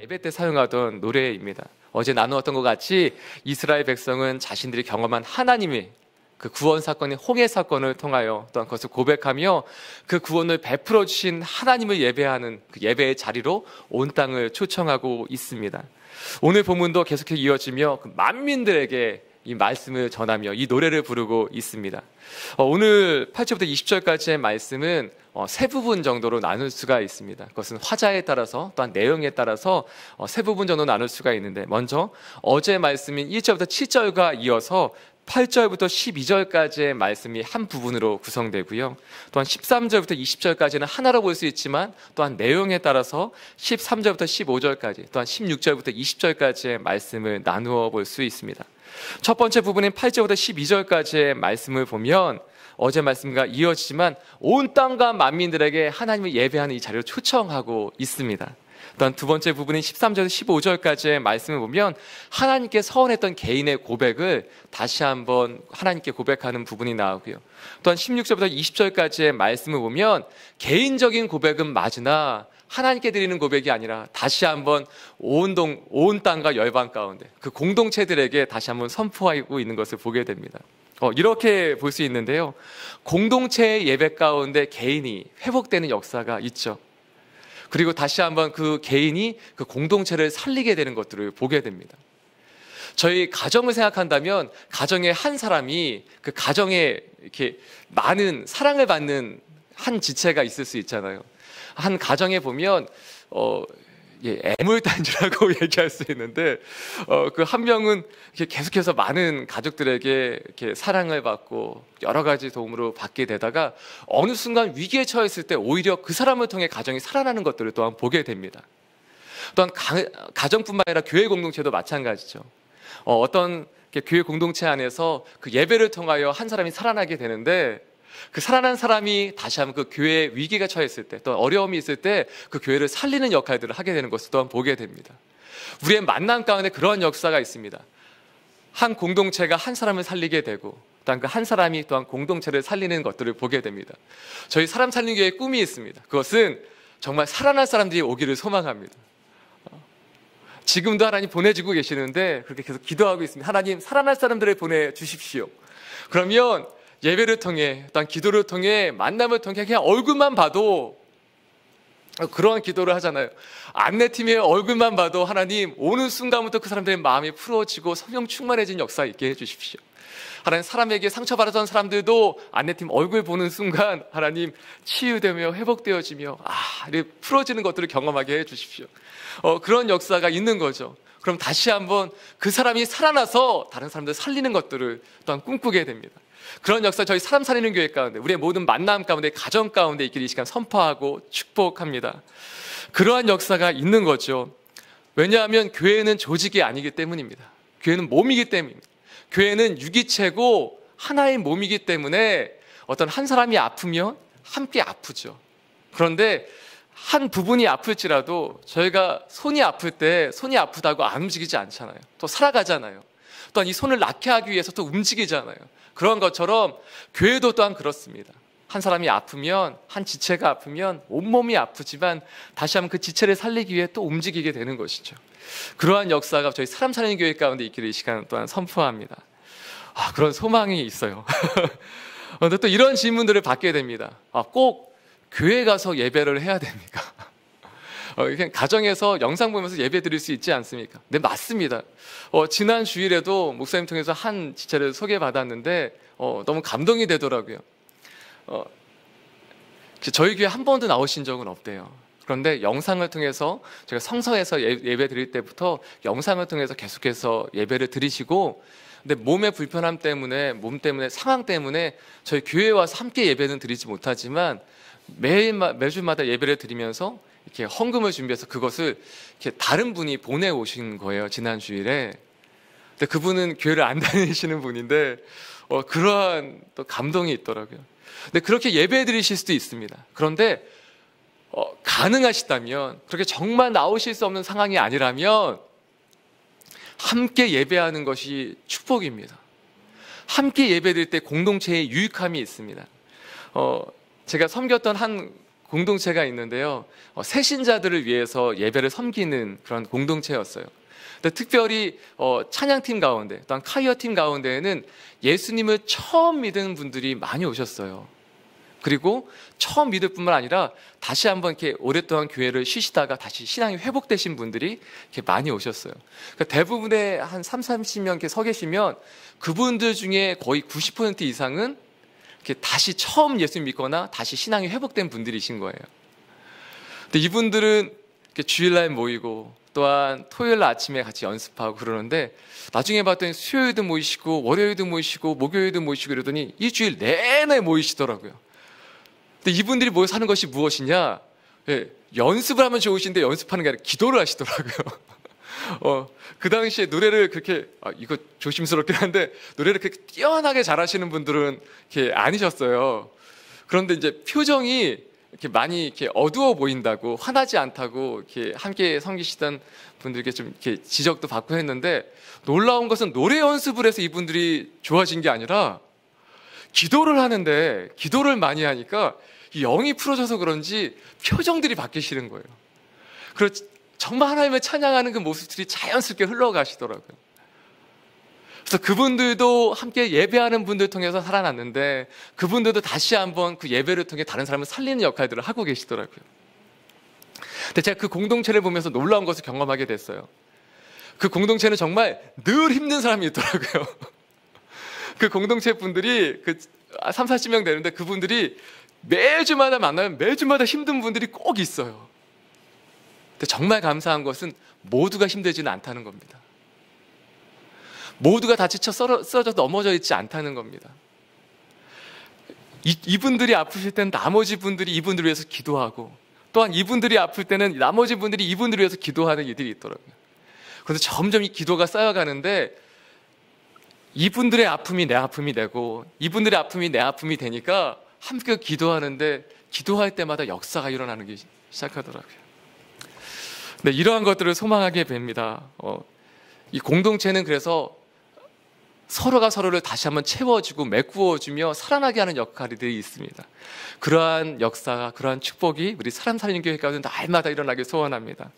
예배 때 사용하던 노래입니다. 어제 나누었던 것 같이 이스라엘 백성은 자신들이 경험한 하나님의 그 구원 사건인 홍해 사건을 통하여 또한 그것을 고백하며 그 구원을 베풀어 주신 하나님을 예배하는 그 예배의 자리로 온 땅을 초청하고 있습니다. 오늘 본문도 계속해서 이어지며 그 만민들에게 이 말씀을 전하며 이 노래를 부르고 있습니다. 오늘 8절부터 20절까지의 말씀은 세 부분 정도로 나눌 수가 있습니다. 그것은 화자에 따라서 또한 내용에 따라서 세 부분 정도 나눌 수가 있는데, 먼저 어제 말씀인 1절부터 7절과 이어서 8절부터 12절까지의 말씀이 한 부분으로 구성되고요. 또한 13절부터 20절까지는 하나로 볼 수 있지만 또한 내용에 따라서 13절부터 15절까지 또한 16절부터 20절까지의 말씀을 나누어 볼 수 있습니다. 첫 번째 부분인 8절부터 12절까지의 말씀을 보면 어제 말씀과 이어지지만 온 땅과 만민들에게 하나님을 예배하는 이 자리를 초청하고 있습니다. 또한 두 번째 부분인 13절에서 15절까지의 말씀을 보면 하나님께 서원했던 개인의 고백을 다시 한번 하나님께 고백하는 부분이 나오고요. 또한 16절부터 20절까지의 말씀을 보면 개인적인 고백은 맞으나 하나님께 드리는 고백이 아니라 다시 한번 온 땅과 열방 가운데 그 공동체들에게 다시 한번 선포하고 있는 것을 보게 됩니다. 이렇게 볼 수 있는데요. 공동체의 예배 가운데 개인이 회복되는 역사가 있죠. 그리고 다시 한번 그 개인이 그 공동체를 살리게 되는 것들을 보게 됩니다. 저희 가정을 생각한다면 가정의 한 사람이 그 가정에 이렇게 많은 사랑을 받는 한 지체가 있을 수 있잖아요. 한 가정에 보면 애물단지라고 얘기할 수 있는데 그 한 명은 계속해서 많은 가족들에게 이렇게 사랑을 받고 여러 가지 도움으로 받게 되다가 어느 순간 위기에 처했을 때 오히려 그 사람을 통해 가정이 살아나는 것들을 또한 보게 됩니다. 또한 가정뿐만 아니라 교회 공동체도 마찬가지죠. 어떤 교회 공동체 안에서 그 예배를 통하여 한 사람이 살아나게 되는데 그 살아난 사람이 다시 한번 그 교회에 위기가 처했을 때 또 어려움이 있을 때 그 교회를 살리는 역할들을 하게 되는 것을 또한 보게 됩니다. 우리의 만남 가운데 그러한 역사가 있습니다. 한 공동체가 한 사람을 살리게 되고 또한 그 한 사람이 또한 공동체를 살리는 것들을 보게 됩니다. 저희 사람 살리는 교회의 꿈이 있습니다. 그것은 정말 살아날 사람들이 오기를 소망합니다. 지금도 하나님 보내주고 계시는데 그렇게 계속 기도하고 있습니다. 하나님 살아날 사람들을 보내주십시오. 그러면 예배를 통해 또한 기도를 통해 만남을 통해 그냥 얼굴만 봐도 그런 기도를 하잖아요. 안내팀의 얼굴만 봐도 하나님 오는 순간부터 그 사람들의 마음이 풀어지고 성령 충만해진 역사 있게 해주십시오. 하나님 사람에게 상처받았던 사람들도 안내팀 얼굴 보는 순간 하나님 치유되며 회복되어지며 이렇게 풀어지는 것들을 경험하게 해주십시오. 그런 역사가 있는 거죠. 그럼 다시 한번 그 사람이 살아나서 다른 사람들 살리는 것들을 또한 꿈꾸게 됩니다. 그런 역사 저희 사람 살리는 교회 가운데 우리의 모든 만남 가운데 가정 가운데 있기를 이 시간 선포하고 축복합니다. 그러한 역사가 있는 거죠. 왜냐하면 교회는 조직이 아니기 때문입니다. 교회는 몸이기 때문입니다. 교회는 유기체고 하나의 몸이기 때문에 어떤 한 사람이 아프면 함께 아프죠. 그런데 한 부분이 아플지라도 저희가 손이 아플 때 손이 아프다고 안 움직이지 않잖아요. 또 살아가잖아요. 또한 이 손을 낫게 하기 위해서 또 움직이잖아요. 그런 것처럼 교회도 또한 그렇습니다. 한 사람이 아프면 한 지체가 아프면 온몸이 아프지만 다시 한번 그 지체를 살리기 위해 또 움직이게 되는 것이죠. 그러한 역사가 저희 사람 살리는 교회 가운데 있기를 이 시간 또한 선포합니다. 그런 소망이 있어요. 그런데 또 이런 질문들을 받게 됩니다. 꼭 교회 가서 예배를 해야 됩니까? 그냥 가정에서 영상 보면서 예배 드릴 수 있지 않습니까? 네, 맞습니다. 지난 주일에도 목사님 통해서 한 지체를 소개받았는데 너무 감동이 되더라고요. 저희 교회 한 번도 나오신 적은 없대요. 그런데 영상을 통해서 제가 성서에서 예배 드릴 때부터 영상을 통해서 계속해서 예배를 드리시고, 근데 몸의 불편함 때문에 몸 때문에 상황 때문에 저희 교회에 와서 함께 예배는 드리지 못하지만 매주마다 예배를 드리면서 이렇게 헌금을 준비해서 그것을 이렇게 다른 분이 보내오신 거예요, 지난 주일에. 근데 그분은 교회를 안 다니시는 분인데 그러한 또 감동이 있더라고요. 근데 그렇게 예배 드리실 수도 있습니다. 그런데 가능하시다면, 그렇게 정말 나오실 수 없는 상황이 아니라면 함께 예배하는 것이 축복입니다. 함께 예배 드릴 때 공동체의 유익함이 있습니다. 제가 섬겼던 한 공동체가 있는데요. 새신자들을 위해서 예배를 섬기는 그런 공동체였어요. 근데 특별히 찬양팀 가운데, 또한 카이어팀 가운데에는 예수님을 처음 믿은 분들이 많이 오셨어요. 그리고 처음 믿을 뿐만 아니라 다시 한번 이렇게 오랫동안 교회를 쉬시다가 다시 신앙이 회복되신 분들이 이렇게 많이 오셨어요. 그러니까 대부분의 한 30명 이렇게 서 계시면 그분들 중에 거의 90% 이상은 이렇게 다시 처음 예수 믿거나 다시 신앙이 회복된 분들이신 거예요. 근데 이분들은 이렇게 주일날 모이고 또한 토요일 아침에 같이 연습하고 그러는데 나중에 봤더니 수요일도 모이시고 월요일도 모이시고 목요일도 모이시고 이러더니 일주일 내내 모이시더라고요. 근데 이분들이 모여서 하는 것이 무엇이냐? 예, 연습을 하면 좋으신데 연습하는 게 아니라 기도를 하시더라고요. 그 당시에 노래를 그렇게, 이거 조심스럽긴 한데, 노래를 그렇게 뛰어나게 잘하시는 분들은 이렇게 아니셨어요. 그런데 이제 표정이 이렇게 많이 이렇게 어두워 보인다고, 화나지 않다고, 이렇게 함께 섬기시던 분들께 좀 이렇게 지적도 받고 했는데, 놀라운 것은 노래 연습을 해서 이분들이 좋아진 게 아니라, 기도를 하는데, 기도를 많이 하니까, 이 영이 풀어져서 그런지 표정들이 바뀌시는 거예요. 그래서 정말 하나님을 찬양하는 그 모습들이 자연스럽게 흘러가시더라고요. 그래서 그분들도 함께 예배하는 분들 통해서 살아났는데 그분들도 다시 한번 그 예배를 통해 다른 사람을 살리는 역할들을 하고 계시더라고요. 근데 제가 그 공동체를 보면서 놀라운 것을 경험하게 됐어요. 그 공동체는 정말 늘 힘든 사람이 있더라고요. 그 공동체 분들이 3, 40명 되는데 그분들이 매주마다 만나면 매주마다 힘든 분들이 꼭 있어요. 근데 정말 감사한 것은 모두가 힘들지는 않다는 겁니다. 모두가 다 지쳐 쓰러져 넘어져 있지 않다는 겁니다. 이분들이 아프실 때는 나머지 분들이 이분들을 위해서 기도하고 또한 이분들이 아플 때는 나머지 분들이 이분들을 위해서 기도하는 일들이 있더라고요. 그래서 점점 이 기도가 쌓여가는데 이분들의 아픔이 내 아픔이 되고 이분들의 아픔이 내 아픔이 되니까 함께 기도하는데 기도할 때마다 역사가 일어나는 게 시작하더라고요. 네, 이러한 것들을 소망하게 됩니다. 이 공동체는 그래서 서로가 서로를 다시 한번 채워주고 메꾸어주며 살아나게 하는 역할들이 있습니다. 그러한 역사가, 그러한 축복이 우리 사람 살리는 교회 가운데 날마다 일어나길 소원합니다.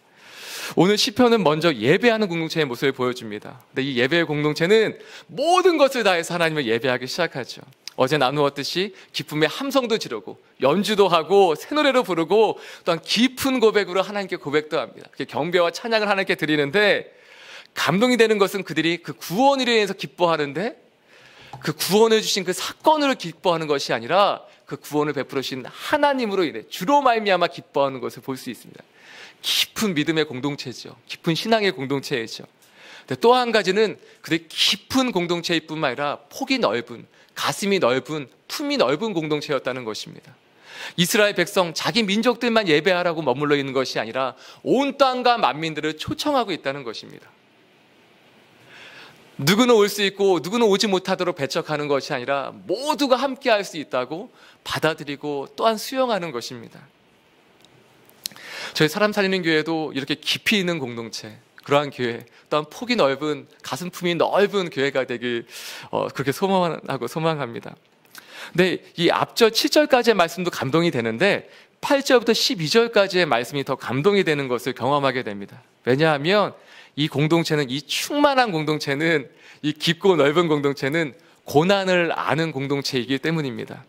오늘 시편은 먼저 예배하는 공동체의 모습을 보여줍니다. 근데 이 예배의 공동체는 모든 것을 다해서 하나님을 예배하기 시작하죠. 어제 나누었듯이 기쁨의 함성도 지르고 연주도 하고 새 노래로 부르고 또한 깊은 고백으로 하나님께 고백도 합니다. 경배와 찬양을 하나님께 드리는데 감동이 되는 것은 그들이 그 구원을 위해서 기뻐하는데 그 구원을 주신 그 사건으로 기뻐하는 것이 아니라 그 구원을 베풀어 주신 하나님으로 인해 주로 말미암아 기뻐하는 것을 볼 수 있습니다. 깊은 믿음의 공동체죠. 깊은 신앙의 공동체이죠. 또 한 가지는 그들의 깊은 공동체일 뿐만 아니라 폭이 넓은, 가슴이 넓은, 품이 넓은 공동체였다는 것입니다. 이스라엘 백성, 자기 민족들만 예배하라고 머물러 있는 것이 아니라 온 땅과 만민들을 초청하고 있다는 것입니다. 누구는 올 수 있고 누구는 오지 못하도록 배척하는 것이 아니라 모두가 함께 할 수 있다고 받아들이고 또한 수용하는 것입니다. 저희 사람 살리는 교회도 이렇게 깊이 있는 공동체, 그러한 교회, 또한 폭이 넓은, 가슴 품이 넓은 교회가 되길 그렇게 소망하고 소망합니다. 근데 이 앞절 7절까지의 말씀도 감동이 되는데 8절부터 12절까지의 말씀이 더 감동이 되는 것을 경험하게 됩니다. 왜냐하면 이 공동체는, 이 충만한 공동체는, 이 깊고 넓은 공동체는 고난을 아는 공동체이기 때문입니다.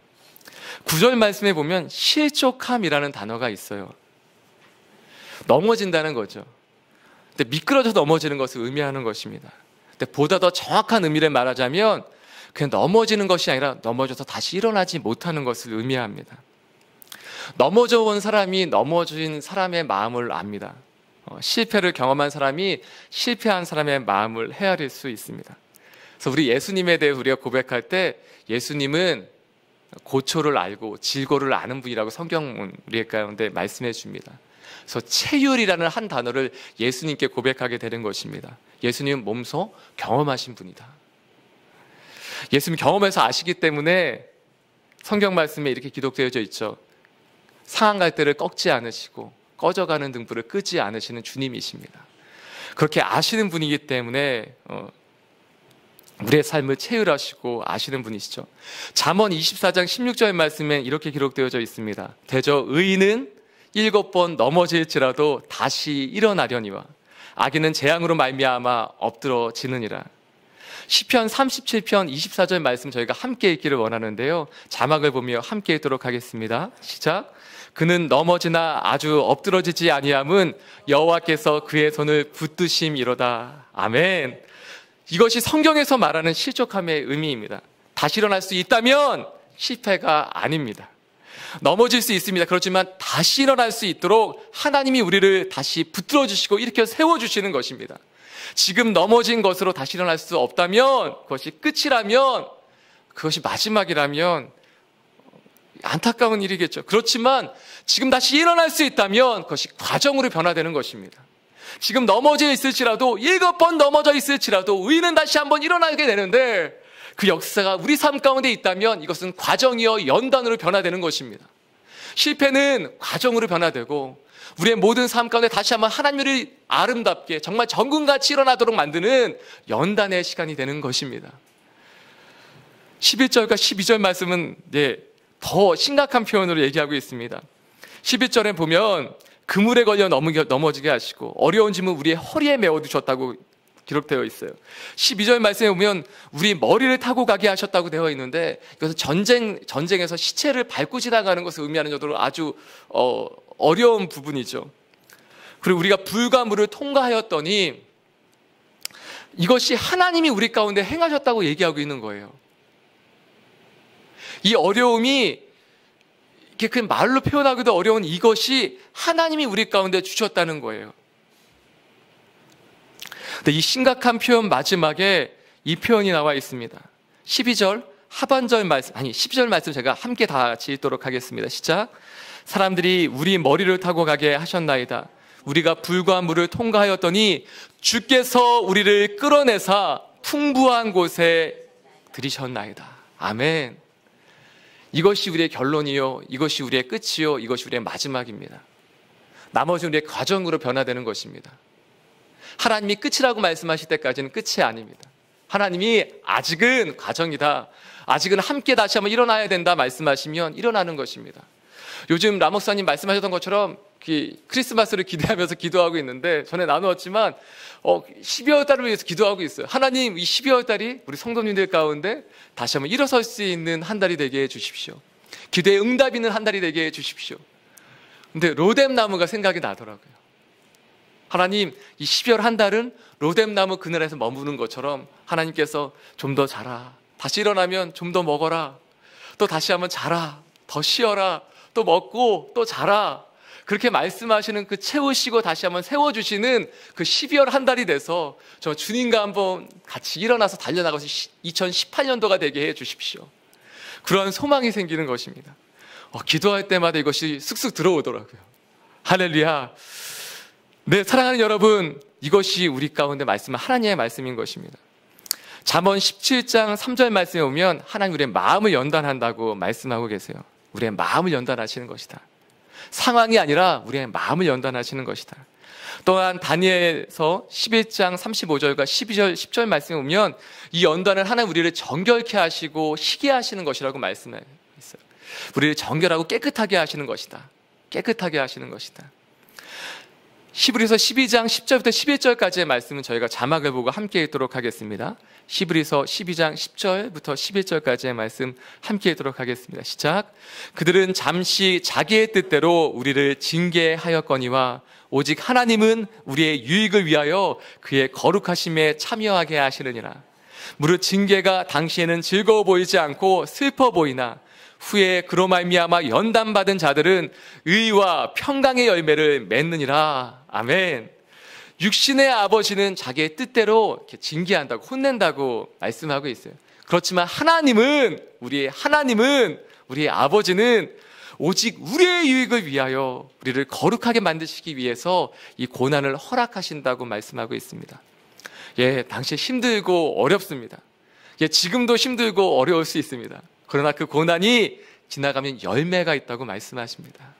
9절 말씀에 보면 실족함이라는 단어가 있어요. 넘어진다는 거죠. 근데 미끄러져서 넘어지는 것을 의미하는 것입니다. 근데 보다 더 정확한 의미를 말하자면 그냥 넘어지는 것이 아니라 넘어져서 다시 일어나지 못하는 것을 의미합니다. 넘어져 온 사람이 넘어진 사람의 마음을 압니다. 실패를 경험한 사람이 실패한 사람의 마음을 헤아릴 수 있습니다. 그래서 우리 예수님에 대해 우리가 고백할 때 예수님은 고초를 알고 질고를 아는 분이라고 성경 우리 가운데 말씀해 줍니다. 그래서 체휼이라는 한 단어를 예수님께 고백하게 되는 것입니다. 예수님은 몸소 경험하신 분이다. 예수님 경험해서 아시기 때문에 성경 말씀에 이렇게 기록되어져 있죠. 상한 갈대를 꺾지 않으시고 꺼져가는 등불을 끄지 않으시는 주님이십니다. 그렇게 아시는 분이기 때문에 우리의 삶을 체휼하시고 아시는 분이시죠. 잠언 24장 16절 말씀에 이렇게 기록되어져 있습니다. 대저 의인은 7번 넘어질지라도 다시 일어나려니와 악인은 재앙으로 말미암아 엎드러지느니라. 시편 37편 24절 말씀 저희가 함께 읽기를 원하는데요, 자막을 보며 함께 읽도록 하겠습니다. 시작. 그는 넘어지나 아주 엎드러지지 아니함은 여호와께서 그의 손을 붙드심이로다. 아멘. 이것이 성경에서 말하는 실족함의 의미입니다. 다시 일어날 수 있다면 실패가 아닙니다. 넘어질 수 있습니다. 그렇지만 다시 일어날 수 있도록 하나님이 우리를 다시 붙들어 주시고 일으켜 세워주시는 것입니다. 지금 넘어진 것으로 다시 일어날 수 없다면, 그것이 끝이라면, 그것이 마지막이라면 안타까운 일이겠죠. 그렇지만 지금 다시 일어날 수 있다면 그것이 과정으로 변화되는 것입니다. 지금 넘어져 있을지라도, 7번 넘어져 있을지라도 의인은 다시 한번 일어나게 되는데, 그 역사가 우리 삶 가운데 있다면 이것은 과정이여 연단으로 변화되는 것입니다. 실패는 과정으로 변화되고 우리의 모든 삶 가운데 다시 한번 하나님을 아름답게 정말 정금같이 일어나도록 만드는 연단의 시간이 되는 것입니다. 11절과 12절 말씀은 더 심각한 표현으로 얘기하고 있습니다. 11절에 보면 그물에 걸려 넘어지게 하시고 어려운 짐은 우리의 허리에 메워두셨다고 기록되어 있어요. 12절 말씀에 보면 우리 머리를 타고 가게 하셨다고 되어 있는데, 이것은 전쟁에서 시체를 밟고 지나가는 것을 의미하는 정도로 아주 어려운 부분이죠. 그리고 우리가 불과 물을 통과하였더니 이것이 하나님이 우리 가운데 행하셨다고 얘기하고 있는 거예요. 이 어려움이 이렇게 그 말로 표현하기도 어려운 이것이 하나님이 우리 가운데 주셨다는 거예요. 근데 이 심각한 표현 마지막에 이 표현이 나와 있습니다. 12절 하반절 말씀, 12절 말씀 제가 함께 다 같이 읽도록 하겠습니다. 시작. 사람들이 우리 머리를 타고 가게 하셨나이다. 우리가 불과 물을 통과하였더니 주께서 우리를 끌어내사 풍부한 곳에 들이셨나이다. 아멘. 이것이 우리의 결론이요, 이것이 우리의 끝이요, 이것이 우리의 마지막입니다. 나머지 우리의 과정으로 변화되는 것입니다. 하나님이 끝이라고 말씀하실 때까지는 끝이 아닙니다. 하나님이 아직은 과정이다, 아직은 함께 다시 한번 일어나야 된다 말씀하시면 일어나는 것입니다. 요즘 라 목사님 말씀하셨던 것처럼 크리스마스를 기대하면서 기도하고 있는데, 전에 나누었지만 12월 달을 위해서 기도하고 있어요. 하나님, 이 12월 달이 우리 성도님들 가운데 다시 한번 일어설 수 있는 한 달이 되게 해주십시오. 기도에 응답 있는 한 달이 되게 해주십시오. 근데 로뎀나무가 생각이 나더라고요. 하나님, 이 12월 한 달은 로뎀나무 그늘에서 머무는 것처럼 하나님께서 좀 더 자라, 다시 일어나면 좀 더 먹어라, 또 다시 한번 자라, 더 쉬어라, 또 먹고 또 자라, 그렇게 말씀하시는 그 채우시고 다시 한번 세워주시는 그 12월 한 달이 돼서 저 주님과 한번 같이 일어나서 달려나가서 2018년도가 되게 해 주십시오. 그러한 소망이 생기는 것입니다. 기도할 때마다 이것이 쑥쑥 들어오더라고요. 할렐루야. 네, 사랑하는 여러분, 이것이 우리 가운데 말씀은 하나님의 말씀인 것입니다. 잠언 17장 3절 말씀에 보면 하나님 우리의 마음을 연단한다고 말씀하고 계세요. 우리의 마음을 연단하시는 것이다. 상황이 아니라 우리의 마음을 연단하시는 것이다. 또한 다니엘서 11장 35절과 12절 10절 말씀에 보면 이 연단은 하나님 우리를 정결케 하시고 희게 하시는 것이라고 말씀해 있어요. 우리를 정결하고 깨끗하게 하시는 것이다. 깨끗하게 하시는 것이다. 히브리서 12장 10절부터 11절까지의 말씀은 저희가 자막을 보고 함께 읽도록 하겠습니다. 히브리서 12장 10절부터 11절까지의 말씀 함께 읽도록 하겠습니다. 시작. 그들은 잠시 자기의 뜻대로 우리를 징계하였거니와 오직 하나님은 우리의 유익을 위하여 그의 거룩하심에 참여하게 하시느니라. 무릇 징계가 당시에는 즐거워 보이지 않고 슬퍼 보이나 후에 그로 말미암아 연단받은 자들은 의와 평강의 열매를 맺느니라. 아멘. 육신의 아버지는 자기의 뜻대로 이렇게 징계한다고, 혼낸다고 말씀하고 있어요. 그렇지만 우리의 아버지는 오직 우리의 유익을 위하여 우리를 거룩하게 만드시기 위해서 이 고난을 허락하신다고 말씀하고 있습니다. 당시 힘들고 어렵습니다. 지금도 힘들고 어려울 수 있습니다. 그러나 그 고난이 지나가면 열매가 있다고 말씀하십니다.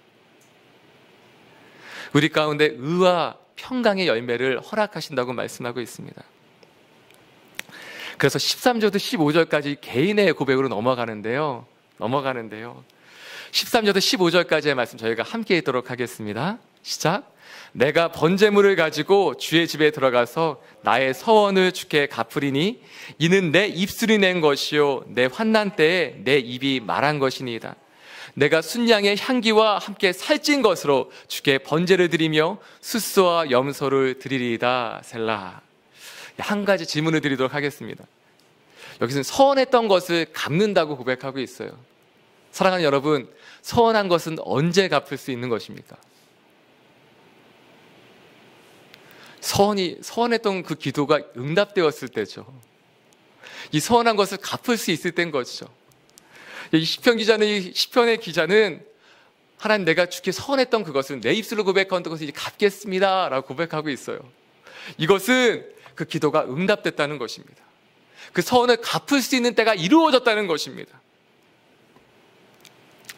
우리 가운데 의와 평강의 열매를 허락하신다고 말씀하고 있습니다. 그래서 13절부터 15절까지 개인의 고백으로 넘어가는데요. 13절부터 15절까지의 말씀 저희가 함께 읽도록 하겠습니다. 시작. 내가 번제물을 가지고 주의 집에 들어가서 나의 서원을 주께 갚으리니 이는 내 입술이 낸 것이요 내 환난 때에 내 입이 말한 것이니이다. 내가 순양의 향기와 함께 살찐 것으로 주께 번제를 드리며 숫소와 염소를 드리리이다. 셀라. 한 가지 질문을 드리도록 하겠습니다. 여기서는 서원했던 것을 갚는다고 고백하고 있어요. 사랑하는 여러분, 서원한 것은 언제 갚을 수 있는 것입니까? 서원했던 그 기도가 응답되었을 때죠. 이 서원한 것을 갚을 수 있을 때인 것이죠. 이 시편의 기자는 하나님, 내가 주께 서원했던 그것은 내 입술로 고백한 것을 이제 갚겠습니다 라고 고백하고 있어요. 이것은 그 기도가 응답됐다는 것입니다. 그 서원을 갚을 수 있는 때가 이루어졌다는 것입니다.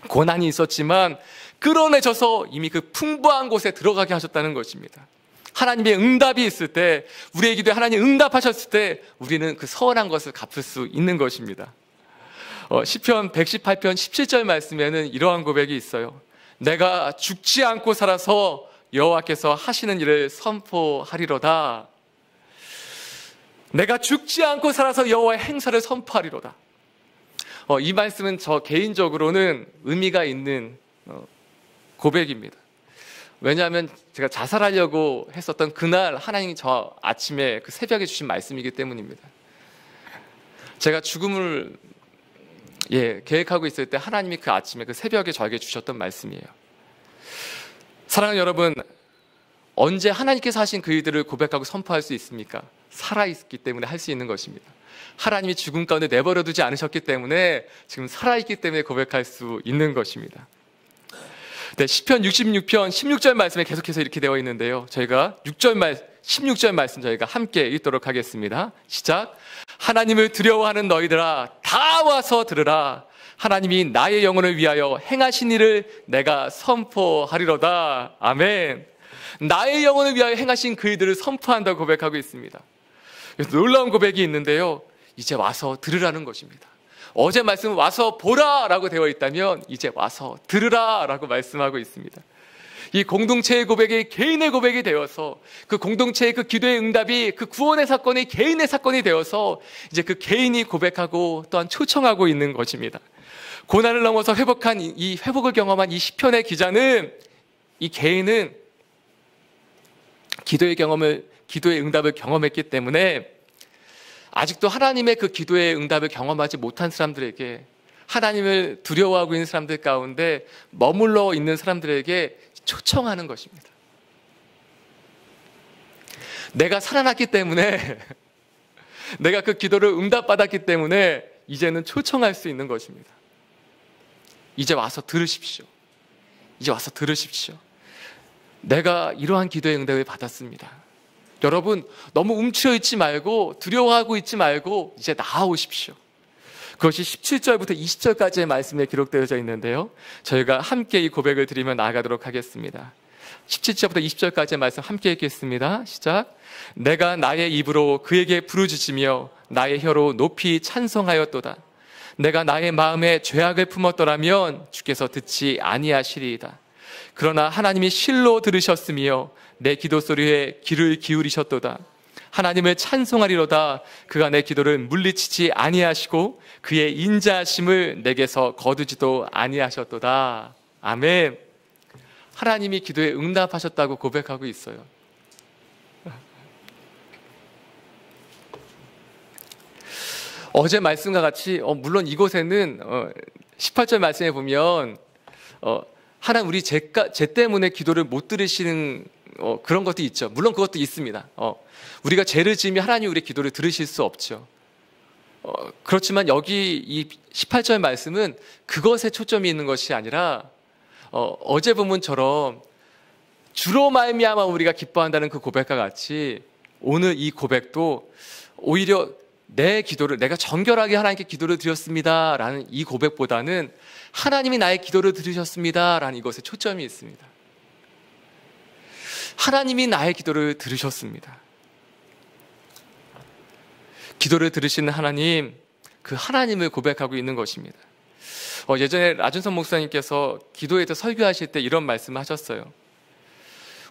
고난이 있었지만 끌어내셔서 이미 그 풍부한 곳에 들어가게 하셨다는 것입니다. 하나님의 응답이 있을 때, 우리의 기도에 하나님 응답하셨을 때 우리는 그 서원한 것을 갚을 수 있는 것입니다. 시편 118편 17절 말씀에는 이러한 고백이 있어요. 내가 죽지 않고 살아서 여호와께서 하시는 일을 선포하리로다. 내가 죽지 않고 살아서 여호와의 행사를 선포하리로다. 이 말씀은 저 개인적으로는 의미가 있는 고백입니다. 왜냐하면 제가 자살하려고 했었던 그날 하나님이 저 아침에 그 새벽에 주신 말씀이기 때문입니다. 제가 죽음을 계획하고 있을 때 하나님이 그 아침에 그 새벽에 저에게 주셨던 말씀이에요. 사랑하는 여러분, 언제 하나님께서 하신 그 일들을 고백하고 선포할 수 있습니까? 살아있기 때문에 할 수 있는 것입니다. 하나님이 죽음 가운데 내버려 두지 않으셨기 때문에 지금 살아있기 때문에 고백할 수 있는 것입니다. 네, 시편 66편 16절 말씀에 계속해서 이렇게 되어 있는데요. 저희가 16절 말씀 저희가 함께 읽도록 하겠습니다. 시작. 하나님을 두려워하는 너희들아 다 와서 들으라. 하나님이 나의 영혼을 위하여 행하신 일을 내가 선포하리로다. 아멘. 나의 영혼을 위하여 행하신 그 일들을 선포한다고 고백하고 있습니다. 놀라운 고백이 있는데요. 이제 와서 들으라는 것입니다. 어제 말씀은 와서 보라 라고 되어 있다면 이제 와서 들으라 라고 말씀하고 있습니다. 이 공동체의 고백이 개인의 고백이 되어서 그 공동체의 그 기도의 응답이 그 구원의 사건이 개인의 사건이 되어서 이제 그 개인이 고백하고 또한 초청하고 있는 것입니다. 고난을 넘어서 회복한 이 회복을 경험한 이 시편의 기자는, 이 개인은 기도의 응답을 경험했기 때문에 아직도 하나님의 그 기도의 응답을 경험하지 못한 사람들에게, 하나님을 두려워하고 있는 사람들 가운데 머물러 있는 사람들에게 초청하는 것입니다. 내가 살아났기 때문에, 내가 그 기도를 응답받았기 때문에 이제는 초청할 수 있는 것입니다. 이제 와서 들으십시오. 이제 와서 들으십시오. 내가 이러한 기도의 응답을 받았습니다. 여러분, 너무 움츠려 있지 말고 두려워하고 있지 말고 이제 나아오십시오. 그것이 17절부터 20절까지의 말씀에 기록되어져 있는데요. 저희가 함께 이 고백을 드리며 나아가도록 하겠습니다. 17절부터 20절까지의 말씀 함께 읽겠습니다. 시작. 내가 나의 입으로 그에게 부르짖으며 나의 혀로 높이 찬송하였도다. 내가 나의 마음에 죄악을 품었더라면 주께서 듣지 아니하시리이다. 그러나 하나님이 실로 들으셨으며 내 기도 소리에 귀를 기울이셨도다. 하나님을 찬송하리로다. 그가 내 기도를 물리치지 아니하시고 그의 인자하심을 내게서 거두지도 아니하셨도다. 아멘. 하나님이 기도에 응답하셨다고 고백하고 있어요. 어제 말씀과 같이 물론 이곳에는 18절 말씀에 보면 하나님 우리 죄 때문에 기도를 못 들으시는 그런 것도 있죠. 물론 그것도 있습니다. 우리가 죄를 지으면 하나님 우리 기도를 들으실 수 없죠. 그렇지만 여기 이 18절 말씀은 그것에 초점이 있는 것이 아니라 어제 본문처럼 주로 말미암아 우리가 기뻐한다는 그 고백과 같이 오늘 이 고백도 오히려 내 기도를, 내가 정결하게 하나님께 기도를 드렸습니다 라는 이 고백보다는 하나님이 나의 기도를 들으셨습니다 라는 이것에 초점이 있습니다. 하나님이 나의 기도를 들으셨습니다. 기도를 들으시는 하나님, 그 하나님을 고백하고 있는 것입니다. 예전에 라준선 목사님께서 기도에서 설교하실 때 이런 말씀을 하셨어요.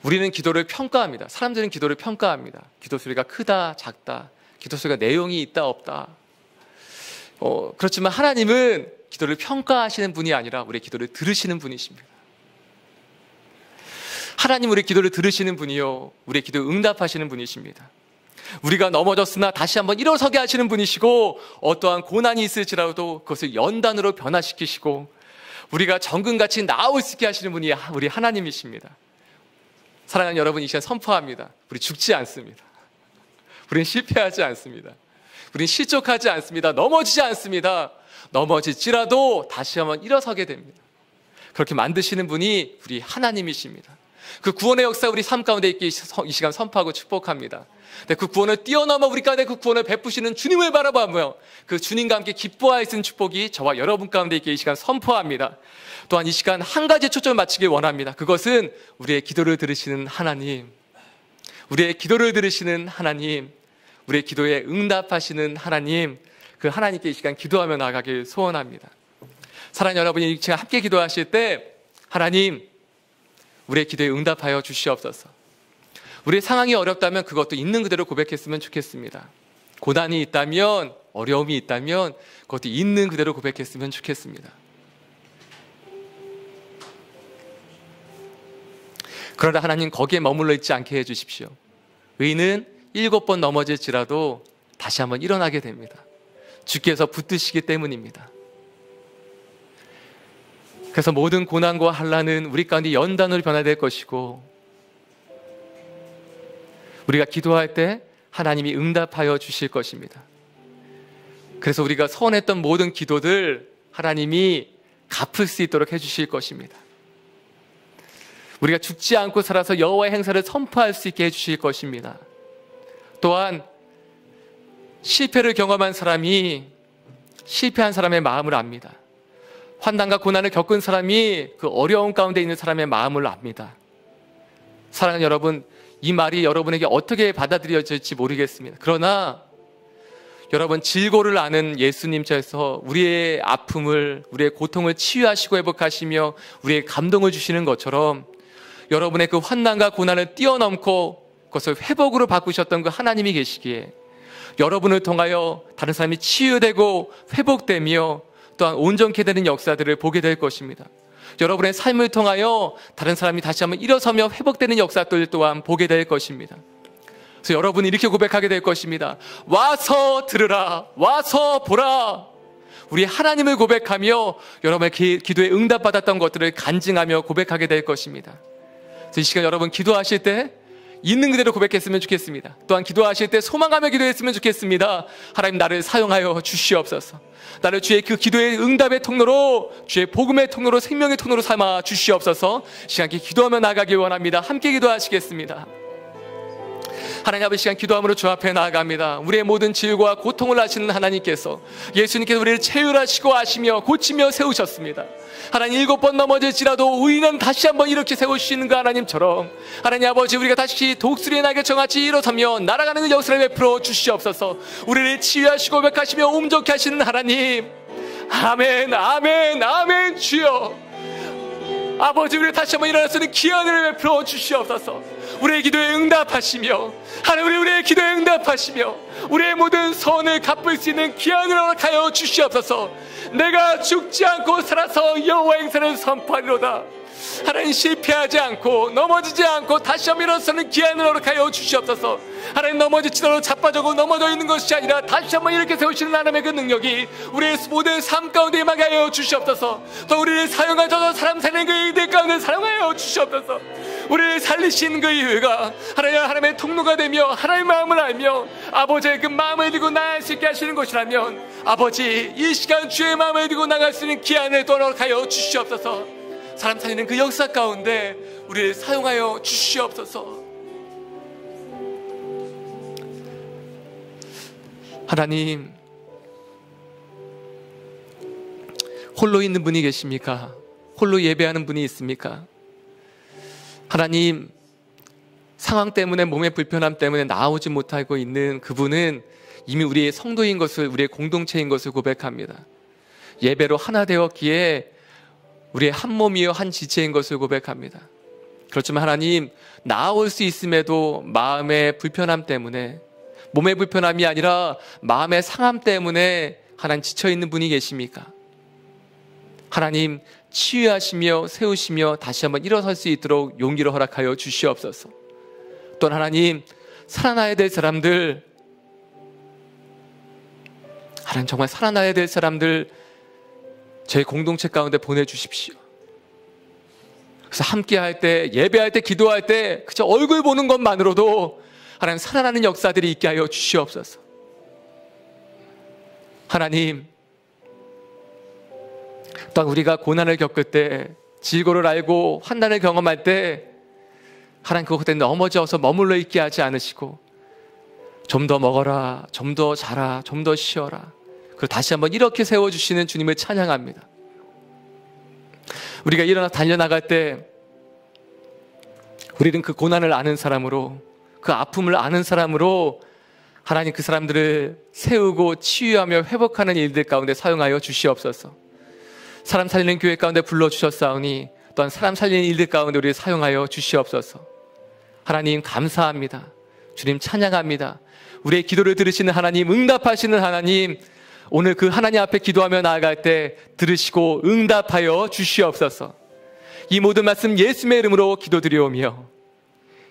우리는 기도를 평가합니다. 사람들은 기도를 평가합니다. 기도 소리가 크다, 작다, 기도 소리가 내용이 있다, 없다. 그렇지만 하나님은 기도를 평가하시는 분이 아니라 우리의 기도를 들으시는 분이십니다. 하나님 우리의 기도를 들으시는 분이요, 우리의 기도를 응답하시는 분이십니다. 우리가 넘어졌으나 다시 한번 일어서게 하시는 분이시고, 어떠한 고난이 있을지라도 그것을 연단으로 변화시키시고, 우리가 정금같이 나올 수 있게 하시는 분이 우리 하나님이십니다. 사랑하는 여러분, 이 시간 선포합니다. 우리 죽지 않습니다. 우리는 실패하지 않습니다. 우리는 실족하지 않습니다. 넘어지지 않습니다. 넘어질지라도 다시 한번 일어서게 됩니다. 그렇게 만드시는 분이 우리 하나님이십니다. 그 구원의 역사 우리 삶 가운데 있게 이 시간 선포하고 축복합니다. 그 구원을 뛰어넘어 우리 가운데 그 구원을 베푸시는 주님을 바라보며 그 주님과 함께 기뻐할 수 있는 축복이 저와 여러분 가운데 있게 이 시간 선포합니다. 또한 이 시간 한 가지 초점을 맞추길 원합니다. 그것은 우리의 기도를 들으시는 하나님, 우리의 기도를 들으시는 하나님, 우리의 기도에 응답하시는 하나님, 그 하나님께 이 시간 기도하며 나가길 소원합니다. 사랑하는 여러분이 이 시간 함께 기도하실 때, 하나님 우리의 기도에 응답하여 주시옵소서. 우리의 상황이 어렵다면 그것도 있는 그대로 고백했으면 좋겠습니다. 고난이 있다면, 어려움이 있다면 그것도 있는 그대로 고백했으면 좋겠습니다. 그러나 하나님 거기에 머물러 있지 않게 해주십시오. 의인은 7번 넘어질지라도 다시 한번 일어나게 됩니다. 주께서 붙드시기 때문입니다. 그래서 모든 고난과 환난은 우리 가운데 연단으로 변화될 것이고, 우리가 기도할 때 하나님이 응답하여 주실 것입니다. 그래서 우리가 서원했던 모든 기도들 하나님이 갚을 수 있도록 해주실 것입니다. 우리가 죽지 않고 살아서 여호와의 행사를 선포할 수 있게 해주실 것입니다. 또한 실패를 경험한 사람이 실패한 사람의 마음을 압니다. 환난과 고난을 겪은 사람이 그 어려운 가운데 있는 사람의 마음을 압니다. 사랑하는 여러분, 이 말이 여러분에게 어떻게 받아들여질지 모르겠습니다. 그러나 여러분, 질고를 아는 예수님께서 우리의 아픔을, 우리의 고통을 치유하시고 회복하시며 우리의 감동을 주시는 것처럼, 여러분의 그 환난과 고난을 뛰어넘고 그것을 회복으로 바꾸셨던 그 하나님이 계시기에, 여러분을 통하여 다른 사람이 치유되고 회복되며 또한 온전케 되는 역사들을 보게 될 것입니다. 여러분의 삶을 통하여 다른 사람이 다시 한번 일어서며 회복되는 역사들 또한 보게 될 것입니다. 그래서 여러분이 이렇게 고백하게 될 것입니다. 와서 들으라, 와서 보라. 우리 하나님을 고백하며 여러분의 기도에 응답받았던 것들을 간증하며 고백하게 될 것입니다. 그래서 이 시간 여러분 기도하실 때 있는 그대로 고백했으면 좋겠습니다. 또한 기도하실 때 소망하며 기도했으면 좋겠습니다. 하나님, 나를 사용하여 주시옵소서. 나를 주의 그 기도의 응답의 통로로, 주의 복음의 통로로, 생명의 통로로 삼아 주시옵소서. 시간 기도하며 나가길 원합니다. 함께 기도하시겠습니다. 하나님 아버지, 시간 기도함으로 주 앞에 나아갑니다. 우리의 모든 질고와 고통을 아시는 하나님께서, 예수님께서 우리를 체휼하시고 아시며 고치며 세우셨습니다. 하나님, 7번 넘어질지라도 의인은 다시 한번 이렇게 세우시는 그 하나님처럼, 하나님 아버지, 우리가 다시 독수리의 날개 정같이 일어서며 날아가는 그 역사를 베풀어 주시옵소서. 우리를 치유하시고 고백하시며 온전케 하시는 하나님, 아멘, 아멘, 아멘. 주여 아버지, 우리 다시 한번 일어날 수 있는 기한을 베풀어 주시옵소서. 우리의 기도에 응답하시며, 하나님, 우리의 기도에 응답하시며 우리의 모든 선을 갚을 수 있는 기한을 허락하여 주시옵소서. 내가 죽지 않고 살아서 여호와의 행사를 선포하리로다. 하나님, 실패하지 않고 넘어지지 않고 다시 한번 일어서는 기한을 허락하여 주시옵소서. 하나님, 넘어지지도 자빠져고 넘어져 있는 것이 아니라 다시 한번 이렇게 세우시는 하나님의 그 능력이 우리의 모든 삶 가운데 임하게 하여 주시옵소서. 또 우리를 사용하셔서 사람 살리는 그 이들 가운데 사용하여 주시옵소서. 우리를 살리신 그 이유가 하나님의 통로가 되며 하나님의 마음을 알며 아버지의 그 마음을 들고 나갈 수 있게 하시는 것이라면, 아버지, 이 시간 주의 마음을 들고 나갈 수 있는 기한을 또 허락하여 주시옵소서. 사람 살리는 그 역사 가운데 우리를 사용하여 주시옵소서. 하나님, 홀로 있는 분이 계십니까? 홀로 예배하는 분이 있습니까? 하나님, 상황 때문에, 몸의 불편함 때문에 나오지 못하고 있는 그분은 이미 우리의 성도인 것을, 우리의 공동체인 것을 고백합니다. 예배로 하나 되었기에 우리의 한 몸이요 한 지체인 것을 고백합니다. 그렇지만 하나님, 나아올 수 있음에도 마음의 불편함 때문에, 몸의 불편함이 아니라 마음의 상함 때문에 하나님 지쳐있는 분이 계십니까? 하나님, 치유하시며 세우시며 다시 한번 일어설 수 있도록 용기를 허락하여 주시옵소서. 또한 하나님, 살아나야 될 사람들, 하나님 정말 살아나야 될 사람들 저희 공동체 가운데 보내주십시오. 그래서 함께 할 때, 예배할 때, 기도할 때 그저 얼굴 보는 것만으로도 하나님 살아나는 역사들이 있게 하여 주시옵소서. 하나님, 또한 우리가 고난을 겪을 때, 질고를 알고 환난을 경험할 때 하나님 그것에 넘어져서 머물러 있게 하지 않으시고 좀 더 먹어라, 좀 더 자라, 좀 더 쉬어라, 그리고 다시 한번 이렇게 세워주시는 주님을 찬양합니다. 우리가 일어나 달려나갈 때 우리는 그 고난을 아는 사람으로, 그 아픔을 아는 사람으로 하나님 그 사람들을 세우고 치유하며 회복하는 일들 가운데 사용하여 주시옵소서. 사람 살리는 교회 가운데 불러주셨사오니 또한 사람 살리는 일들 가운데 우리를 사용하여 주시옵소서. 하나님 감사합니다. 주님 찬양합니다. 우리의 기도를 들으시는 하나님, 응답하시는 하나님, 오늘 그 하나님 앞에 기도하며 나아갈 때 들으시고 응답하여 주시옵소서. 이 모든 말씀 예수님의 이름으로 기도드리오며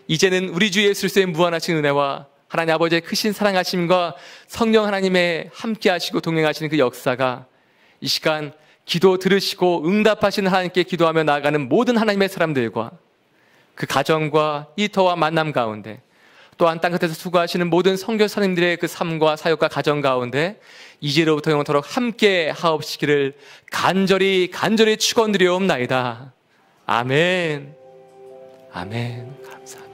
이제는 우리 주 예수 그리스도의 무한하신 은혜와 하나님 아버지의 크신 사랑하심과 성령 하나님의 함께하시고 동행하시는 그 역사가 이 시간 기도 들으시고 응답하시는 하나님께 기도하며 나아가는 모든 하나님의 사람들과 그 가정과 이터와 만남 가운데, 또한 땅끝에서 수고하시는 모든 선교사님들의 그 삶과 사역과 가정 가운데 이제로부터 영원토록 함께 하옵시기를 간절히 축원드리옵나이다. 아멘. 아멘. 감사합니다.